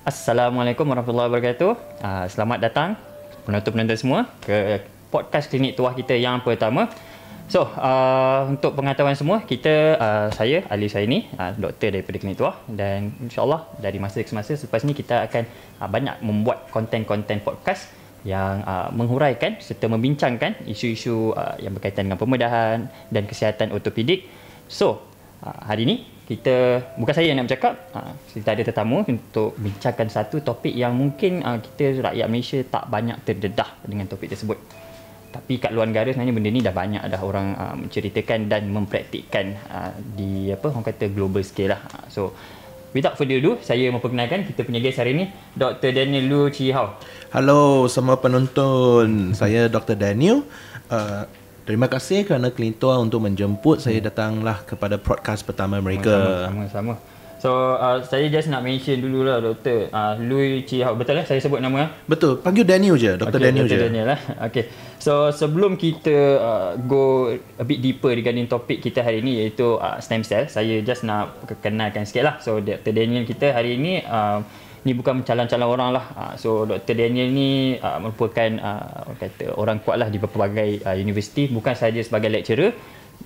Assalamualaikum warahmatullahi wabarakatuh. Selamat datang penonton-penonton semua ke podcast Klinik Tuah kita yang pertama. So, untuk pengetahuan semua, saya Ali Saini, doktor daripada Klinik Tuah, dan insyaAllah dari masa ke masa selepas ni kita akan banyak membuat konten-konten podcast yang menghuraikan serta membincangkan isu-isu yang berkaitan dengan pembedahan dan kesihatan ortopedik. So, hari ini bukan saya yang nak bercakap, kita ada tetamu untuk bincangkan satu topik yang mungkin kita rakyat Malaysia tak banyak terdedah dengan topik tersebut. Tapi kat luar negara sebenarnya benda ni dah banyak dah orang menceritakan dan mempraktikkan di orang kata global scale lah. So without further ado, saya memperkenalkan kita punya guest hari ni, Dr. Daniel Lu Chi Hao. Halo semua penonton, saya Dr. Daniel. Terima kasih kerana Klinik Tuah untuk menjemput saya datanglah kepada podcast pertama mereka. Sama-sama. So, saya just nak mention dululah Dr. Lu Chi Hao. Betul lah saya sebut nama? Betul, panggil Daniel je, Dr. Daniel je. Dr. Daniel lah. Okay. So, sebelum kita go a bit deeper regarding topik kita hari ini iaitu stem cell, saya just nak kenalkan sikit lah. So, Dr. Daniel kita hari ini ni bukan calon-calon orang lah. So Dr. Daniel ni merupakan orang kuat lah di berbagai universiti, bukan sahaja sebagai lecturer,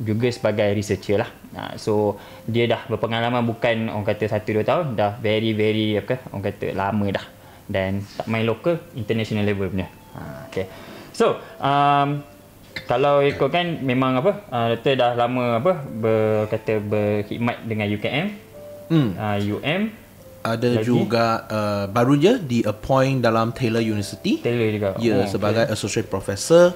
juga sebagai researcher lah. So dia dah berpengalaman bukan orang kata 1-2 tahun, dah very orang kata lama dah, dan tak main local, international level punya. Okay. So kalau ikutkan memang Dr. dah lama berkhidmat dengan UKM, UM. Ada lagi juga baru je di appoint dalam Taylor University. Taylor juga. Ya, sebagai associate professor.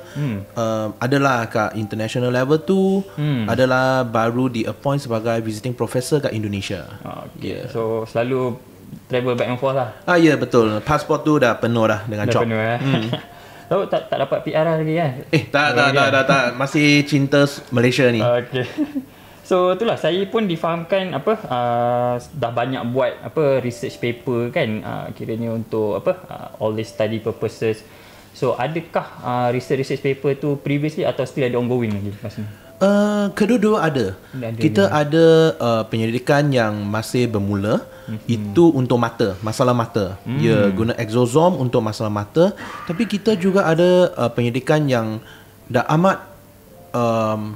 Adalah kat international level tu. Adalah baru di appoint sebagai visiting professor kat Indonesia. Okay. So selalu travel back and forth lah. Ya, betul. Pasport tu dah penuh dah dengan job. Dah penuh lah. Tahu tak dapat PR lagi kan? Tak. Masih cinta Malaysia ni. Okay. So itulah, saya pun difahamkan dah banyak buat research paper kan, kiranya untuk all the study purposes. So adakah research paper tu previously atau still ada ongoing lagi masa ni? Kedua-dua ada. Kita ada penyelidikan yang masih bermula. Itu untuk mata, masalah mata. Ya, guna exosome untuk masalah mata. Tapi kita juga ada penyelidikan yang dah amat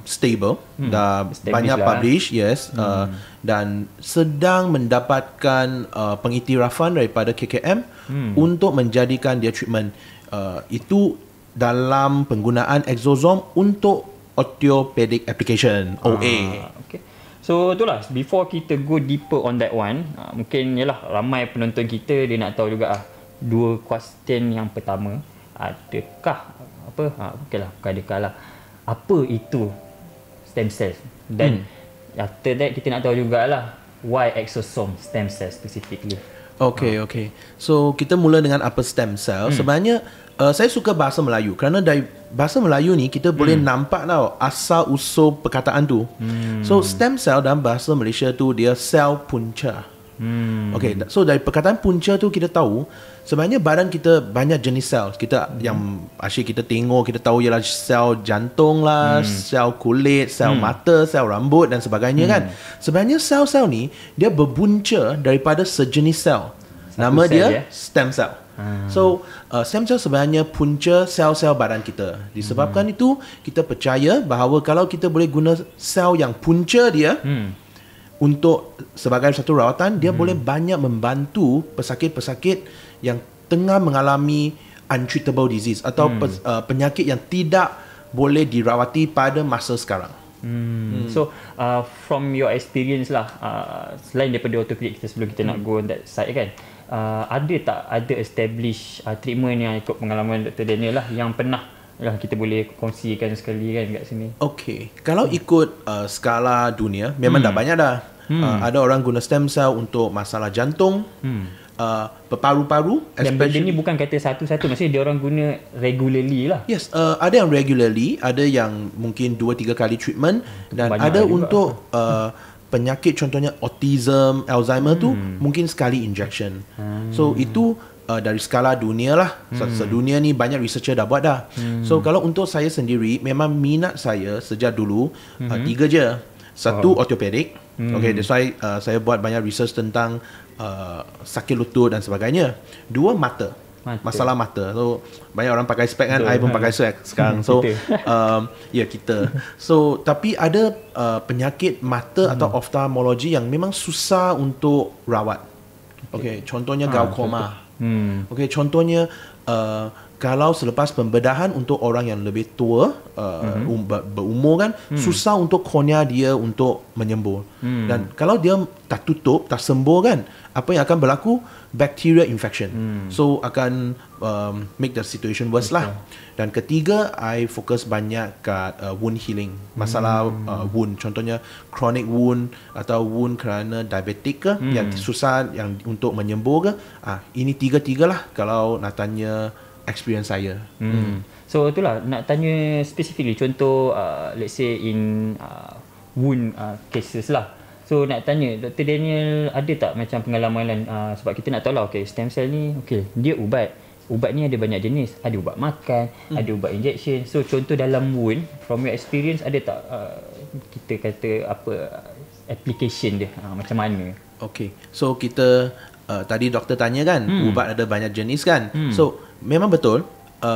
stable, dah banyak publish, yes, dan sedang mendapatkan pengiktirafan daripada KKM untuk menjadikan dia treatment itu dalam penggunaan exosome untuk orthopedic application, OA. Okay. So itulah, before kita go deeper on that one, mungkin yalah ramai penonton kita dia nak tahu juga dua question. Yang pertama, adakah apa itu stem cell, dan after that kita nak tahu jugalah why exosome stem cell specifically. Okay. So kita mula dengan apa stem cell. Sebenarnya saya suka bahasa Melayu kerana dari bahasa Melayu ni kita boleh nampak tau asal usul perkataan tu. So stem cell dalam bahasa Malaysia tu dia sel punca. Okay, so dari perkataan punca tu kita tahu sebenarnya badan kita banyak jenis sel. Kita yang asyik kita tengok, kita tahu ialah sel jantung lah, sel kulit, sel mata, sel rambut dan sebagainya kan. Sebenarnya sel-sel ni dia berbunca daripada sejenis sel. Nama dia stem cell. So stem cell sebenarnya punca sel-sel badan kita. Disebabkan itu kita percaya bahawa kalau kita boleh guna sel yang punca dia untuk sebagai satu rawatan, dia boleh banyak membantu pesakit-pesakit yang tengah mengalami untreatable disease atau penyakit yang tidak boleh dirawati pada masa sekarang. So from your experience lah, selain daripada orthopedic kita sebelum kita nak go on that side kan, ada establish treatment yang ikut pengalaman Dr. Daniel lah yang pernah kita boleh kongsikan sekali kan kat sini. Okay, kalau ikut skala dunia memang dah banyak dah. Ada orang guna stem cell untuk masalah jantung, paru-paru. Dan benda ni bukan kata satu-satu, maksudnya dia orang guna regularly lah. Yes, ada yang regularly, ada yang mungkin 2-3 kali treatment, dan banyak ada untuk penyakit contohnya autism, Alzheimer tu mungkin sekali injection. So itu dari skala dunia lah. Sedunia ni banyak researcher dah buat dah. So kalau untuk saya sendiri, memang minat saya sejak dulu 3 je. Satu orthopedic, Okay, that's why saya buat banyak research tentang sakit lutut dan sebagainya. Dua, mata. Masalah mata. So banyak orang pakai spek kan, I pun pakai spek sekarang. So kita. So tapi ada penyakit mata atau ophthalmology yang memang susah untuk rawat. Okay, contohnya glaukoma. Okay, contohnya kalau selepas pembedahan untuk orang yang lebih tua, berumur kan, susah untuk kornea dia untuk menyembur. Dan kalau dia tak tutup, tak sembuh kan, apa yang akan berlaku? Bacteria infection. So akan make the situation worse lah. Dan ketiga, I fokus banyak kat wound healing. Masalah wound, contohnya chronic wound atau wound kerana diabetik ke, yang susah yang untuk menyembur ke. Ini tiga-tiga lah kalau nak tanya experience saya. So itulah nak tanya specifically contoh let's say in wound cases lah. So nak tanya Dr. Daniel, ada tak macam pengalaman lain sebab kita nak tahu lah, okay, stem cell ni dia ubat ni ada banyak jenis, ada ubat makan, ada ubat injection. So contoh dalam wound, from your experience, ada tak kita kata apa application dia macam mana? Okay, so kita tadi doktor tanya kan, ubat ada banyak jenis kan. So memang betul,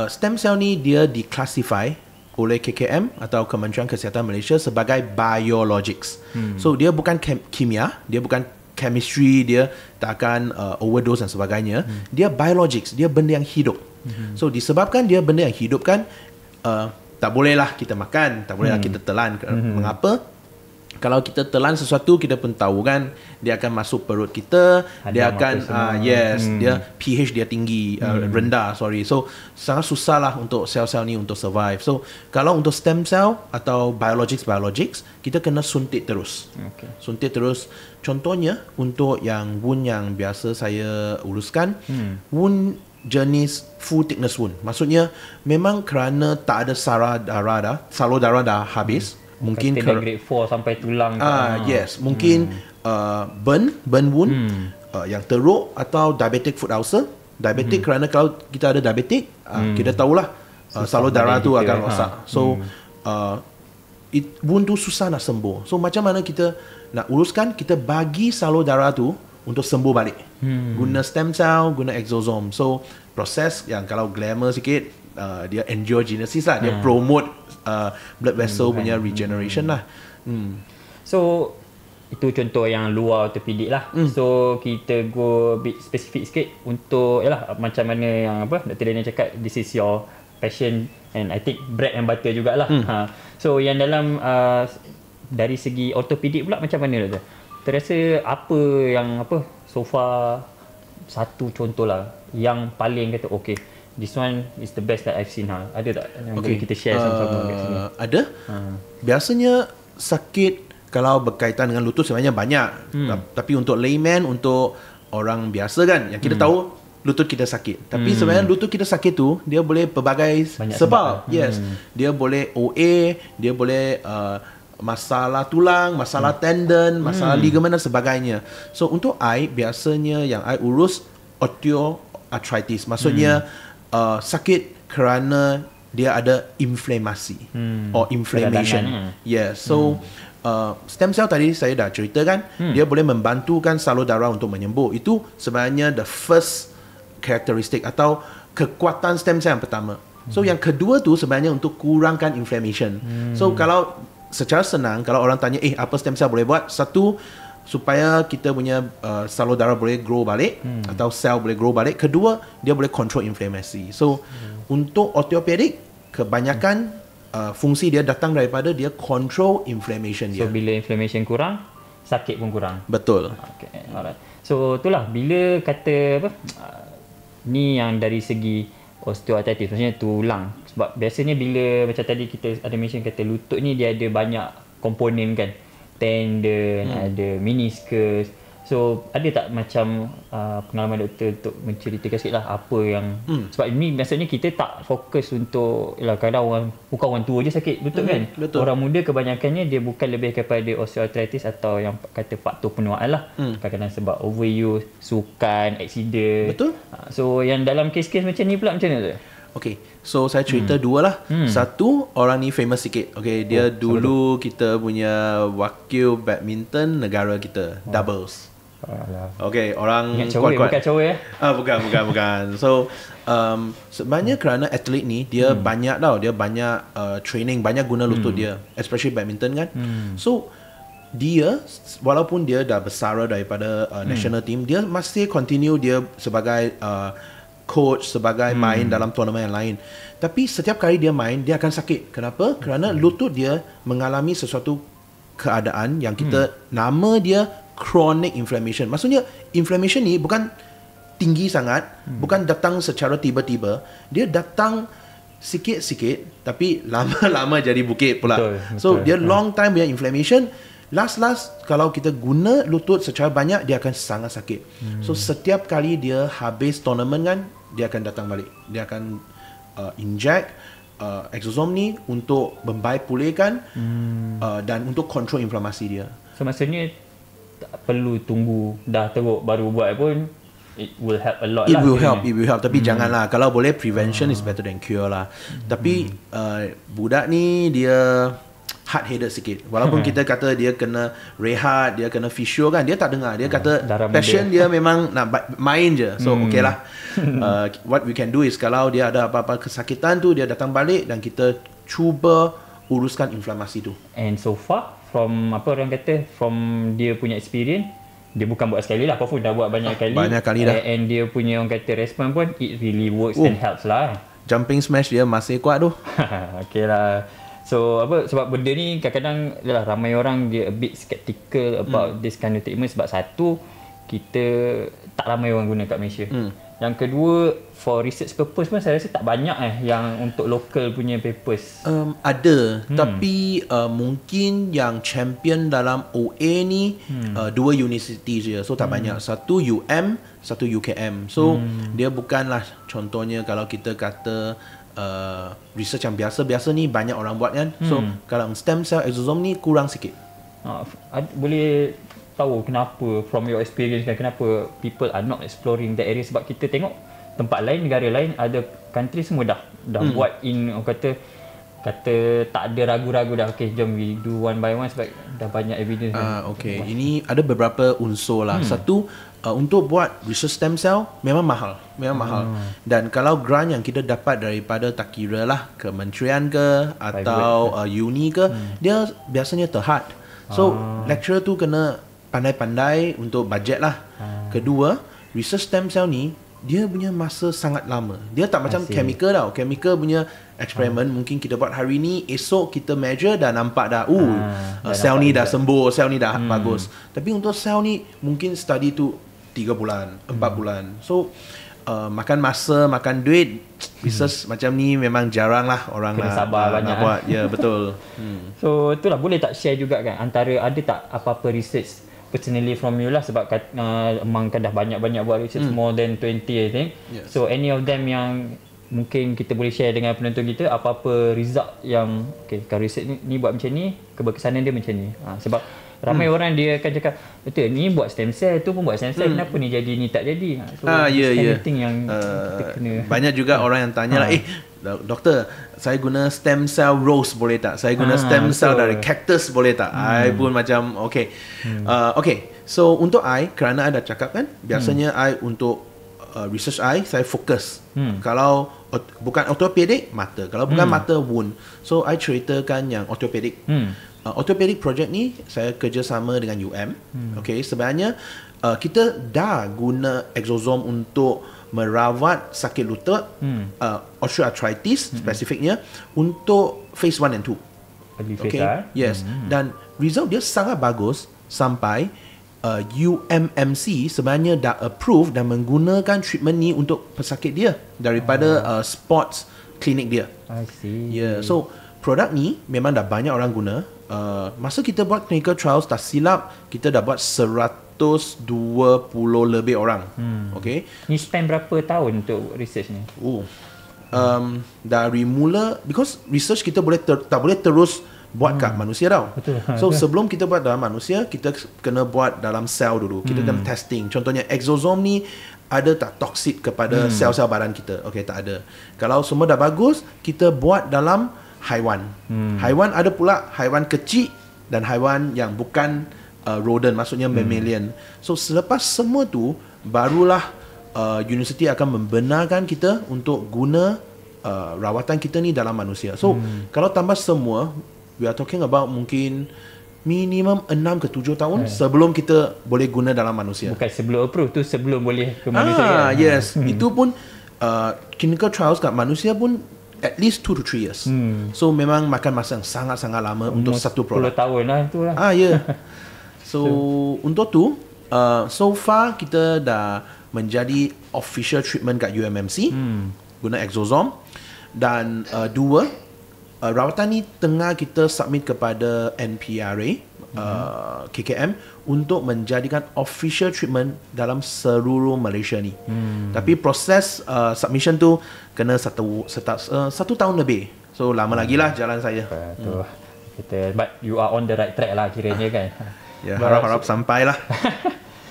stem cell ni dia declassify oleh KKM atau Kementerian Kesihatan Malaysia sebagai biologics. So dia bukan kimia, dia bukan chemistry, dia tak akan overdose dan sebagainya. Dia biologics, dia benda yang hidup. So disebabkan dia benda yang hidup kan, tak bolehlah kita makan, tak bolehlah kita telan. Mengapa? Kalau kita telan sesuatu, kita pun tahu kan, dia akan masuk perut kita, dia akan dia pH dia tinggi, rendah, So sangat susah lah untuk sel-sel ni untuk survive. So kalau untuk stem cell atau biologics, kita kena suntik terus. Suntik terus. Contohnya untuk yang wound yang biasa saya uruskan, wound jenis full thickness wound. Maksudnya memang kerana tak ada salur darah dah habis. Mungkin grade 4 sampai tulang. Yes, mungkin burn wound, yang teruk, atau diabetic foot ulcer. Diabetic kerana kalau kita ada diabetic, kita tahulah salur darah tu akan rosak. So wound tu susah nak sembuh. So macam mana kita nak uruskan? Kita bagi salur darah tu untuk sembuh balik. Guna stem cell, guna exosome. So proses yang kalau glamour sikit, dia angiogenesis lah, dia promote blood vessel punya regeneration lah. So itu contoh yang luar ortopedik lah. So kita go bit spesifik sikit untuk macam mana yang Dr. Daniel cakap, this is your passion and I think bread and butter jugalah. So yang dalam dari segi ortopedik pula macam mana Dr.? Terasa apa yang so far, satu contoh lah yang paling kata okay, this one is the best that I've seen. Ada tak yang boleh kita share sama-sama kat sini? Ada. Biasanya sakit kalau berkaitan dengan lutut sebenarnya banyak. Tapi untuk layman, untuk orang biasa kan, yang kita tahu lutut kita sakit. Tapi sebenarnya lutut kita sakit tu, dia boleh berbagai sebab. Yes. Dia boleh OA, dia boleh masalah tulang, masalah tendon, masalah ligamen dan sebagainya. So untuk I, biasanya yang I urus osteoarthritis. Maksudnya sakit kerana dia ada inflamasi or inflammation. Yes. So stem cell tadi saya dah ceritakan, dia boleh membantukan salur darah untuk menyembur. Itu sebenarnya the first characteristic atau kekuatan stem cell yang pertama. So yang kedua tu sebenarnya untuk kurangkan inflammation. So kalau secara senang, kalau orang tanya apa stem cell boleh buat? Satu, supaya kita punya salur darah boleh grow balik, atau sel boleh grow balik. Kedua, dia boleh control inflamasi. So untuk osteopadik, kebanyakan fungsi dia datang daripada dia control inflammation dia. So bila inflammation kurang, sakit pun kurang. Betul. Okay, alright. So itulah bila kata ni yang dari segi osteoarthritis, maksudnya tulang. Sebab biasanya bila macam tadi kita ada mention kata lutut ni dia ada banyak komponen kan. Tendon, ada meniscus. So ada tak macam pengalaman doktor untuk menceritakan sikit lah apa yang sebab ni maksudnya kita tak fokus untuk kadang bukan orang tua je sakit lutut kan. Betul. Orang muda kebanyakannya dia bukan lebih kepada osteoarthritis atau yang kata faktor penuaan lah. Kadang-kadang sebab overuse, sukan, accident. Betul. So yang dalam kes-kes macam ni pula macam mana tu? Okay, so saya cerita dua lah. Satu, orang ni famous sikit. Okay, dia dulu kita punya wakil badminton negara kita, doubles. Okay, orang Ingat cowok, bukan cowok ya? Bukan. So, sebenarnya kerana atlet ni, dia banyak tau. Dia banyak training, banyak guna lutut dia. Especially badminton kan. So, dia, walaupun dia dah bersara daripada national team, dia masih continue dia sebagai coach, sebagai main dalam tournament yang lain. Tapi setiap kali dia main, dia akan sakit. Kenapa? Kerana lutut dia mengalami sesuatu keadaan yang kita nama dia chronic inflammation. Maksudnya inflammation ni bukan tinggi sangat, bukan datang secara tiba-tiba. Dia datang sikit-sikit tapi lama-lama jadi bukit pula. Betul. So dia long time punya inflammation. Last kalau kita guna lutut secara banyak, dia akan sangat sakit. So setiap kali dia habis tournament kan, dia akan datang balik. Dia akan inject exosome ni untuk membaik pulihkan dan untuk control inflamasi dia. So maksudnya tak perlu tunggu dah teruk baru buat pun, it will help a lot. It will help. Tapi janganlah. Kalau boleh, prevention is better than cure lah. Tapi budak ni dia hard-headed sikit. Walaupun kita kata dia kena rehat, dia kena physio kan, dia tak dengar. Dia kata passion dia memang nak main je. So okay lah. What we can do is, kalau dia ada apa-apa kesakitan tu, dia datang balik dan kita cuba uruskan inflamasi tu. And so far, from apa orang kata, from dia punya experience, dia bukan buat sekali lah, apapun dah buat banyak kali. Banyak kali dah. And dia punya orang kata respon pun, it really works and helps lah. Jumping smash dia masih kuat tu. Okay lah. So apa, sebab benda ni kadang-kadang yalah, ramai orang dia a bit skeptical about this kind of treatment. Sebab satu, kita tak ramai orang guna kat Malaysia. Yang kedua, for research purpose pun saya rasa tak banyak yang untuk local punya papers. Ada, tapi mungkin yang champion dalam OA ni dua university je. So tak banyak. Satu satu UKM. So dia bukanlah contohnya kalau kita kata research yang biasa-biasa ni banyak orang buat kan. So kalau stem cell exosome ni kurang sikit. Boleh tahu kenapa, from your experience kan, kenapa people are not exploring that area? Sebab kita tengok tempat lain, negara lain, ada country semua dah buat in, orang kata tak ada ragu-ragu dah. Okay, jom we do one by one sebab dah banyak evidence. Okay, ini ada beberapa unsur lah. Satu, untuk buat research stem cell memang mahal. Dan kalau grant yang kita dapat daripada tak kira lah kementerian ke atau uni ke, dia biasanya terhad. So lecturer tu kena pandai-pandai untuk bajet lah. Kedua, research stem cell ni dia punya masa sangat lama. Dia tak macam chemical tau. Chemical punya eksperimen mungkin kita buat hari ni, esok kita measure dah nampak dah sel ni dah sembuh, sel ni dah bagus. Tapi untuk sel ni mungkin study tu 3 bulan, 4 bulan. So makan masa, makan duit. Research macam ni memang jarang lah orang kena sabar banyak nak buat. Ya, betul. So itulah, boleh tak share juga kan, antara ada tak apa-apa research personally from you lah, sebab Amang kan dah banyak-banyak buat research, more than 20 I think. Yes. So any of them yang mungkin kita boleh share dengan penonton kita, apa-apa result yang kalau research ni buat macam ni, keberkesanan dia macam ni. Sebab ramai orang dia akan cakap, betul ni buat stem cell, tu pun buat stem cell, kenapa ni jadi ni tak jadi? So thing yang kita kena. Banyak juga orang yang tanya lah, doktor, saya guna stem cell rose boleh tak? Saya guna stem cell dari cactus boleh tak? I pun macam okay. So untuk I, kerana I dah cakap kan, biasanya I untuk research I, saya fokus. Kalau bukan orthopedic, mata. Kalau bukan mata, wound. So I ceritakan yang orthopedic. Orthopedic project ni saya kerjasama dengan UM. Okay, sebenarnya kita dah guna exosome untuk merawat sakit lutut, osteoarthritis spesifiknya, untuk phase 1 and 2. Okay, yes. Dan result dia sangat bagus sampai UMMC sebenarnya dah approve dan menggunakan treatment ni untuk pesakit dia daripada sports klinik dia. I see. Yeah, so produk ni memang dah banyak orang guna. Masa kita buat clinical trials, tak silap kita dah buat 120 lebih orang. Okay. Ni spend berapa tahun untuk research ni? Dari mula, because research kita boleh tak boleh terus buat kat manusia tau. Betul. So sebelum kita buat dalam manusia, kita kena buat dalam sel dulu. Kita kena testing. Contohnya exosome ni ada tak toksik kepada sel-sel badan kita? Okay, tak ada. Kalau semua dah bagus, kita buat dalam haiwan. Haiwan ada pula haiwan kecil dan haiwan yang bukan rodent, maksudnya mammalian. So selepas semua tu, barulah universiti akan membenarkan kita untuk guna rawatan kita ni dalam manusia. So kalau tambah semua, we are talking about mungkin minimum 6 ke 7 tahun sebelum kita boleh guna dalam manusia. Bukan sebelum approve tu, sebelum boleh ke manusia kan? Yes. Itu pun clinical trials kat manusia pun at least 2 to 3 years. So memang makan masa yang sangat-sangat lama untuk satu produk. 10 tahun lah tu lah. So untuk tu so far kita dah menjadi official treatment kat UMMC guna exosome. Dan dua, rawatan ni tengah kita submit kepada NPRA KKM untuk menjadikan official treatment dalam seluruh Malaysia ni. Tapi proses submission tu kena satu tahun lebih. So lama lagi lah jalan saya. But you are on the right track lah kiranya kan. Ya, harap-harap sampai lah.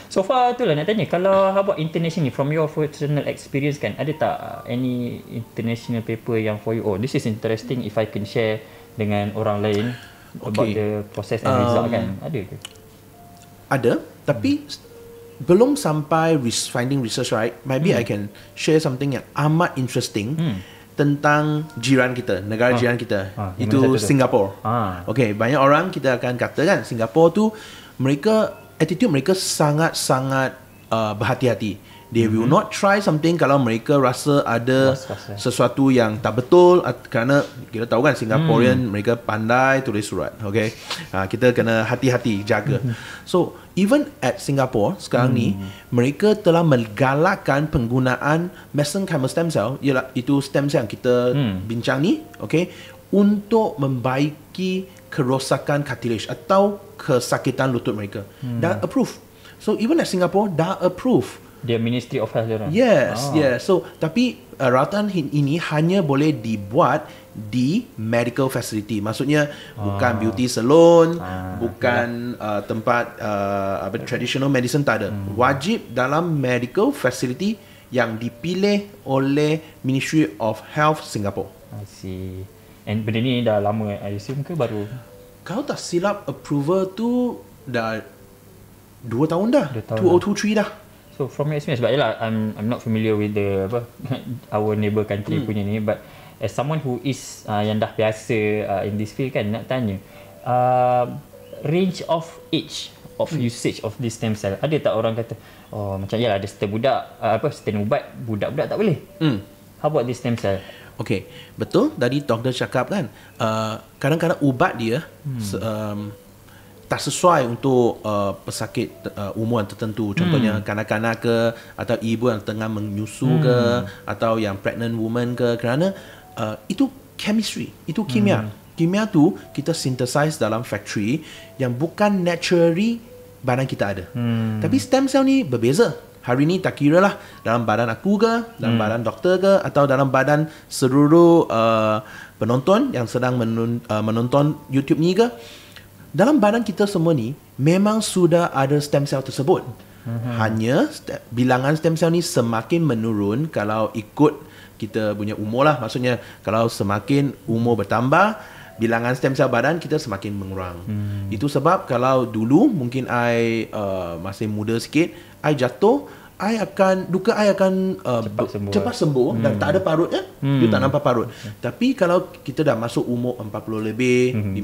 So far tu lah nak tanya, kalau how about internationally, from your personal experience kan, ada tak any international paper yang for you, oh this is interesting if I can share dengan orang lain about the process and result kan? Ada ke? Ada, tapi belum sampai finding research, right? Maybe I can share something yang amat interesting tentang jiran kita, negara jiran kita, itu Singapura. Okay, banyak orang kita akan kata kan, Singapura tu attitude mereka sangat-sangat berhati-hati. They will not try something kalau mereka rasa ada sesuatu yang tak betul, kerana kita tahu kan Singaporean mereka pandai tulis surat. Okay, kita kena hati-hati jaga. So even at Singapore sekarang ni, mereka telah menggalakkan penggunaan mesenchymal stem cell, ialah itu stem cell yang kita bincang ni, okay, untuk membaiki kerosakan cartilage atau kesakitan lutut mereka. Dah approve. So even at Singapore dah approve. Dia Ministry of Health dia. Yes, yes. So tapi rawatan ini hanya boleh dibuat di medical facility. Maksudnya bukan beauty salon, bukan tempat traditional medicine, tak ada. Wajib dalam medical facility yang dipilih oleh Ministry of Health Singapore. I see. And benda ni dah lama, I assume ke baru? Kalau tak silap, approval tu dah 2 tahun dah. 2023 dah. So from your experience, but yalah, I'm not familiar with the our neighbour country punya ni, but as someone who is yang dah biasa in this field kan, nak tanya range of age of usage of this stem cell. Ada tak orang kata, oh macam yalah ada setengah budak setengah ubat, budak-budak tak boleh. How about this stem cell? Okay, betul tadi doktor cakap kan, kadang-kadang ubat dia tak sesuai untuk pesakit umur yang tertentu. Contohnya kanak-kanak ke, atau ibu yang tengah menyusu ke, atau yang pregnant woman ke, kerana itu chemistry, itu kimia. Kimia tu kita synthesize dalam factory yang bukan naturally badan kita ada. Tapi stem cell ni berbeza. Hari ni tak kira lah dalam badan aku ke, dalam badan doktor ke, atau dalam badan seluruh penonton yang sedang menonton YouTube ni ke. Dalam badan kita semua ni memang sudah ada stem cell tersebut. Hanya bilangan stem cell ni semakin menurun kalau ikut kita punya umur lah. Maksudnya kalau semakin umur bertambah, bilangan stem cell badan kita semakin mengurang. Itu sebab kalau dulu mungkin I masih muda sikit, I jatuh, I akan cepat sembuh dan tak ada parut kan. You tak nampak parut. Tapi kalau kita dah masuk umur 40 lebih, 50,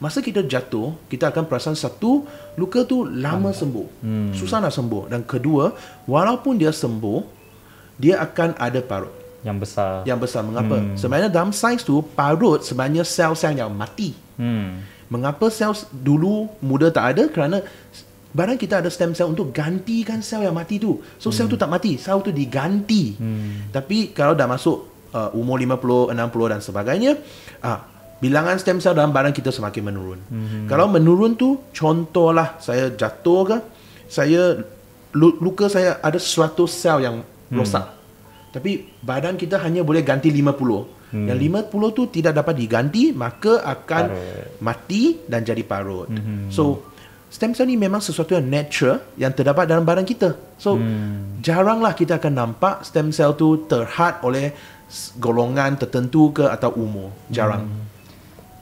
masa kita jatuh, kita akan perasan satu, luka tu lama sembuh, susah nak sembuh. Dan kedua, walaupun dia sembuh, dia akan ada parut yang besar. Mengapa? Sebenarnya dalam sains tu, parut sebenarnya sel-sel yang mati. Mengapa sel dulu muda tak ada? Kerana badan kita ada stem cell untuk gantikan sel yang mati tu. So sel tu tak mati, sel tu diganti. Tapi kalau dah masuk umur 50, 60 dan sebagainya, bilangan stem cell dalam badan kita semakin menurun. Kalau menurun tu, contohlah saya jatuh ke, luka saya ada 100 sel yang rosak. Tapi badan kita hanya boleh ganti 50. Yang 50 tu tidak dapat diganti, maka akan mati dan jadi parut. So stem cell ni memang sesuatu yang natural yang terdapat dalam badan kita. So jaranglah kita akan nampak stem cell tu terhad oleh golongan tertentu ke atau umur. Jarang.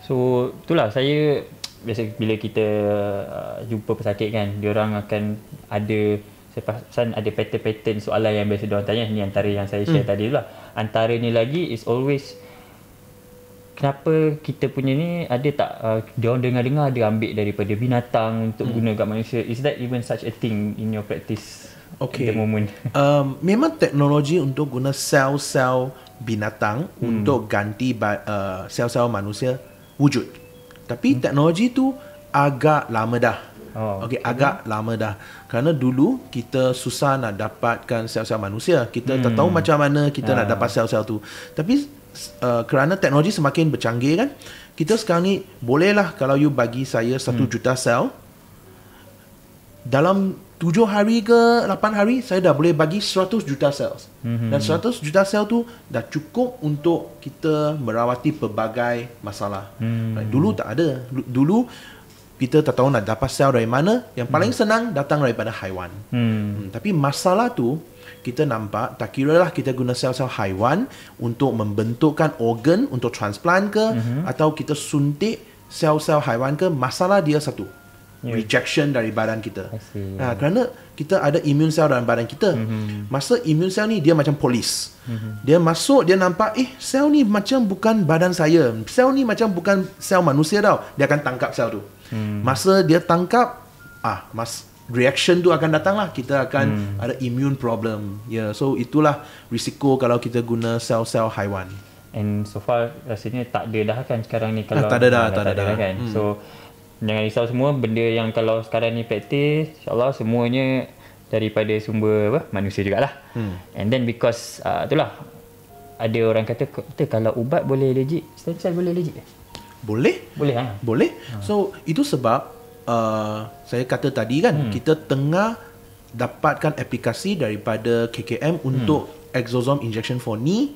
So itulah saya biasa bila kita jumpa pesakit kan, diorang akan ada, saya perasan ada pattern-pattern soalan yang biasa diorang tanya. Ni antara yang saya share tadi lah. Antara ni lagi is always, kenapa kita punya ni ada tak diorang dengar-dengar ada ambil daripada binatang untuk guna kat manusia. Is that even such a thing in your practice at the moment? Memang teknologi untuk guna sel-sel binatang untuk ganti sel-sel manusia wujud. Tapi teknologi tu agak lama dah. Agak lama dah. Kerana dulu kita susah nak dapatkan sel-sel manusia. Kita tak tahu macam mana kita nak dapat sel-sel tu. Tapi kerana teknologi semakin bercanggih kan, kita sekarang ni bolehlah, kalau you bagi saya 1 juta sel, dalam 7 hari ke 8 hari saya dah boleh bagi 100 juta sel. Dan 100 juta sel tu dah cukup untuk kita merawati pelbagai masalah. Dulu tak ada. Dulu kita tak tahu nak dapat sel dari mana. Yang paling senang datang daripada haiwan. Tapi masalah tu kita nampak, tak kira lah kita guna sel-sel haiwan untuk membentukkan organ untuk transplant ke, atau kita suntik sel-sel haiwan ke, masalah dia satu, rejection dari badan kita. Kerana kita ada immune cell dalam badan kita. Masa immune cell ni dia macam polis. Dia masuk, dia nampak sel ni macam bukan badan saya, sel ni macam bukan sel manusia tau, dia akan tangkap sel tu. Masa dia tangkap, reaction tu akan datang lah. Kita akan ada immune problem. So itulah risiko kalau kita guna sel-sel haiwan. And so far rasanya tak ada dah kan sekarang ni, kalau tak ada dah kan. So jangan risau semua, benda yang kalau sekarang ni praktis, insyaAllah semuanya daripada sumber manusia jugalah. And then because itulah, ada orang kata kalau ubat boleh allergic, stem cell boleh allergic? Boleh. So itu sebab saya kata tadi kan, kita tengah dapatkan aplikasi daripada KKM untuk exosome injection for knee,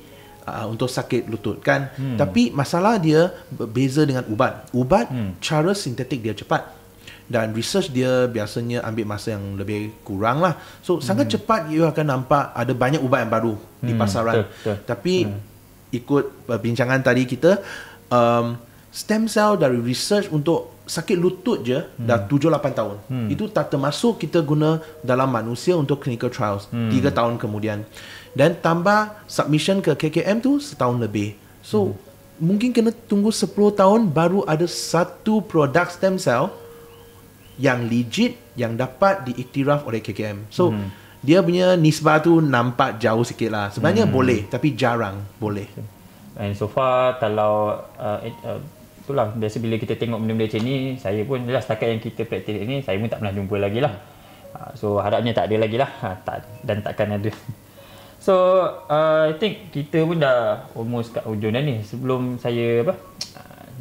untuk sakit lutut kan. Tapi masalah dia berbeza dengan ubat. Ubat cara sintetik dia cepat, dan research dia biasanya ambil masa yang lebih kurang lah. So sangat cepat you akan nampak ada banyak ubat yang baru di pasaran. Tapi ikut perbincangan tadi kita, stem cell dari research untuk sakit lutut je dah 7-8 tahun. Itu tak termasuk kita guna dalam manusia untuk clinical trials 3 tahun kemudian. Dan tambah submission ke KKM tu setahun lebih. So mungkin kena tunggu 10 tahun baru ada satu produk stem cell yang legit, yang dapat diiktiraf oleh KKM. So dia punya nisbah tu nampak jauh sikit lah. Sebenarnya boleh, tapi jarang boleh. And so far kalau itulah, biasa bila kita tengok benda-benda macam ni, saya pun setakat yang kita praktis ni, saya pun tak pernah jumpa lagi lah. So harapnya tak ada lagi lah, dan takkan ada. So I think kita pun dah almost kat hujung dah ni. Sebelum saya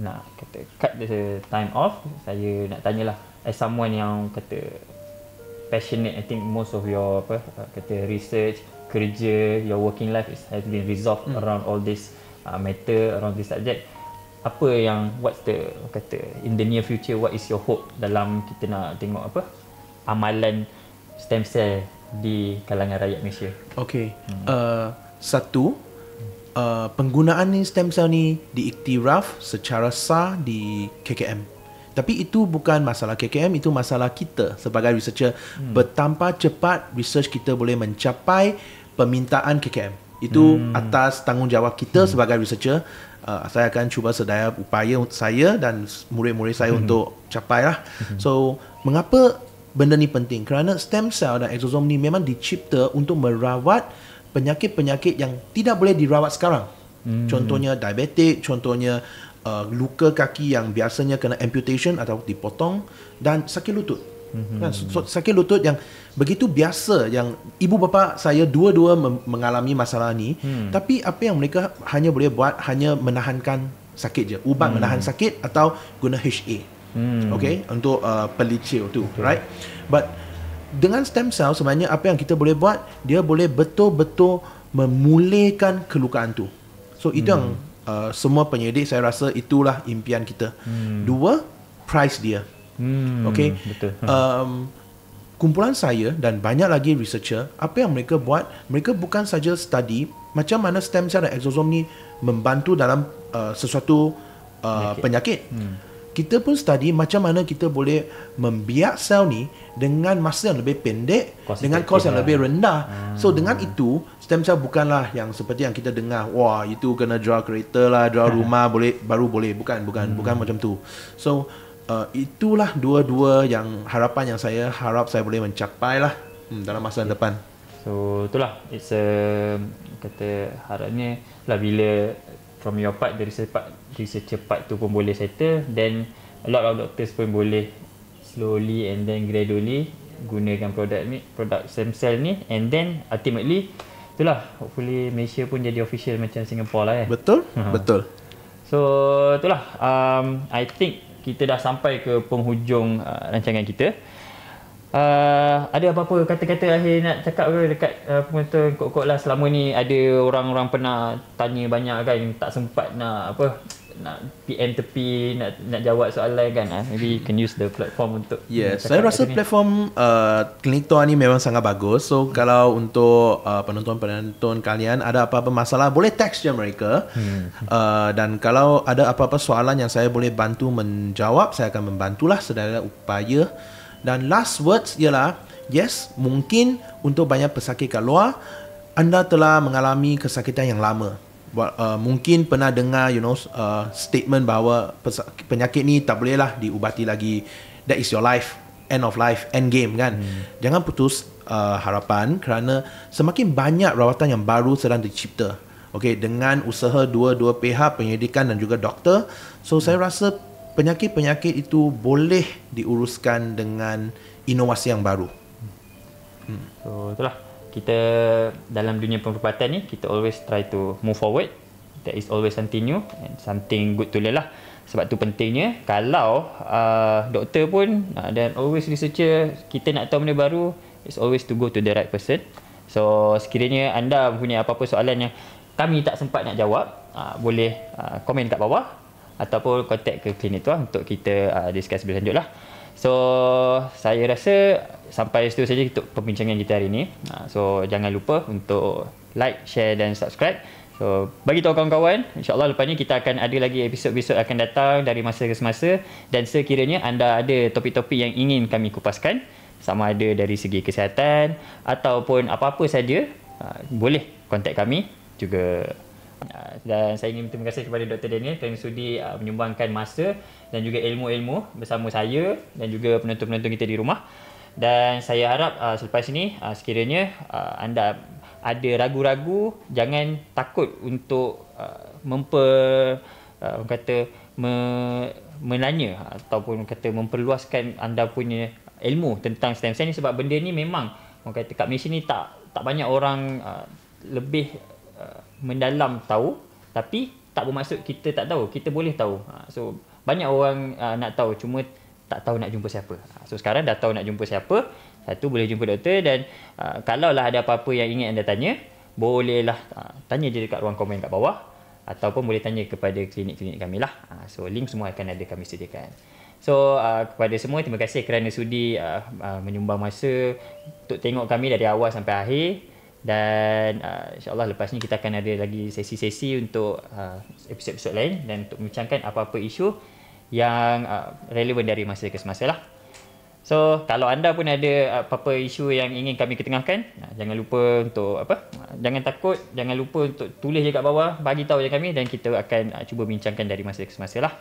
nak kata cut the time off, saya nak tanyalah, as someone yang kata passionate, I think most of your kata research, kerja, your working life has been resolved around all this matter, around this subject. Apa yang, what's the kata in the near future, what is your hope dalam kita nak tengok amalan stem cell di kalangan rakyat Malaysia? Satu, penggunaan ni stem cell ni diiktiraf secara sah di KKM. Tapi itu bukan masalah KKM, itu masalah kita sebagai researcher. Betapa cepat research kita boleh mencapai permintaan KKM, itu atas tanggungjawab kita sebagai researcher. Saya akan cuba sedaya upaya saya dan murid-murid saya untuk capai lah. So mengapa benda ni penting? Kerana stem cell dan exosome ni memang dicipta untuk merawat penyakit-penyakit yang tidak boleh dirawat sekarang. Contohnya diabetik, contohnya luka kaki yang biasanya kena amputation atau dipotong, dan sakit lutut. Sakit lutut yang begitu biasa, yang ibu bapa saya dua-dua mengalami masalah ni. Tapi apa yang mereka hanya boleh buat, hanya menahankan sakit je, ubat menahan sakit atau guna HA, untuk pelicin tu, right? But dengan stem cell sebenarnya apa yang kita boleh buat, dia boleh betul-betul memulihkan kelukaan tu. So itu yang semua penyidik saya rasa itulah impian kita. Dua, price dia. Okay. Betul. Kumpulan saya dan banyak lagi researcher, apa yang mereka buat, mereka bukan saja study macam mana stem cell dan exosome ni membantu dalam sesuatu penyakit. Kita pun study macam mana kita boleh membiak sel ni dengan masa yang lebih pendek, dengan kos yang lebih rendah. So dengan itu, stem cell bukanlah yang seperti yang kita dengar, wah itu kena jual kereta lah, jual rumah baru boleh. Bukan macam tu. So itulah dua-dua yang harapan yang saya harap saya boleh mencapai lah dalam masa depan. So itulah, it's kata harapnya lah bila from your part, dari research part tu pun boleh settle, then a lot of doctors pun boleh slowly and then gradually gunakan produk stem cell ni, and then ultimately itulah, hopefully Malaysia pun jadi official macam Singapore lah Betul. Betul. So itulah, I think kita dah sampai ke penghujung rancangan kita. Ada apa-apa kata-kata akhir nak cakap ke dekat penonton Kok-Kok lah? Selama ni ada orang-orang pernah tanya banyak kan, tak sempat nak PM tepi, nak jawab soalan kan. Maybe you can use the platform untuk saya rasa platform Klinik Tua ni memang sangat bagus. So kalau untuk penonton-penonton kalian ada apa-apa masalah, boleh text je mereka. Dan kalau ada apa-apa soalan yang saya boleh bantu menjawab, saya akan membantulah sedaya upaya. Dan last words ialah, yes, mungkin untuk banyak pesakit kat luar, anda telah mengalami kesakitan yang lama. Mungkin pernah dengar statement bahawa penyakit ni tak bolehlah diubati lagi. That is your life, end of life, end game kan. Jangan putus harapan, kerana semakin banyak rawatan yang baru sedang dicipta. Okay, dengan usaha dua-dua pihak, penyelidikan dan juga doktor. So saya rasa penyakit-penyakit itu boleh diuruskan dengan inovasi yang baru. So itulah, kita dalam dunia perubatan ni, kita always try to move forward. There is always something new and something good to learn lah. Sebab tu pentingnya, kalau doktor pun dan always researcher, kita nak tahu benda baru, it's always to go to the right person. So sekiranya anda punya apa-apa soalan yang kami tak sempat nak jawab, boleh komen kat bawah ataupun kontak ke Klinik Tua untuk kita discuss lebih lanjut lah. So saya rasa sampai situ saja untuk perbincangan kita hari ini. So jangan lupa untuk like, share dan subscribe. So bagi tahu kawan-kawan, insyaAllah lepas ni kita akan ada lagi episod-episod akan datang dari masa ke semasa. Dan sekiranya anda ada topik-topik yang ingin kami kupaskan, sama ada dari segi kesihatan ataupun apa-apa saja, boleh kontak kami juga. Dan saya ingin berterima kasih kepada Dr. Daniel kerana sudi menyumbangkan masa dan juga ilmu-ilmu bersama saya dan juga penonton-penonton kita di rumah. Dan saya harap selepas ini, sekiranya anda ada ragu-ragu, jangan takut untuk menanya ataupun memperluaskan anda punya ilmu tentang stem cell ni, sebab benda ni memang kat Malaysia ni tak banyak orang lebih mendalam tahu, tapi tak bermaksud kita tak tahu, kita boleh tahu. So banyak orang nak tahu, cuma tak tahu nak jumpa siapa. So sekarang dah tahu nak jumpa siapa, satu boleh jumpa doktor. Dan kalaulah ada apa-apa yang ingin anda tanya, bolehlah tanya je dekat ruang komen kat bawah, ataupun boleh tanya kepada klinik-klinik kami lah. So link semua akan ada kami sediakan. So kepada semua, terima kasih kerana sudi menyumbang masa untuk tengok kami dari awal sampai akhir. Dan insyaAllah lepas ni kita akan ada lagi sesi-sesi untuk episod-episod lain, dan untuk membincangkan apa-apa isu yang relevan dari masa ke semasa lah. So kalau anda pun ada apa-apa isu yang ingin kami ketengahkan, jangan lupa untuk jangan takut, jangan lupa untuk tulis je kat bawah, bagi tahu je kami, dan kita akan cuba bincangkan dari masa ke semasa lah.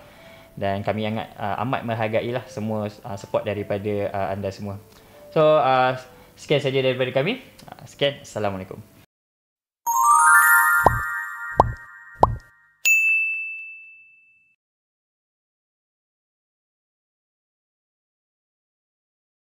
Dan kami amat menghargai lah semua support daripada anda semua. So sekian saja daripada kami. Sekian, Assalamualaikum.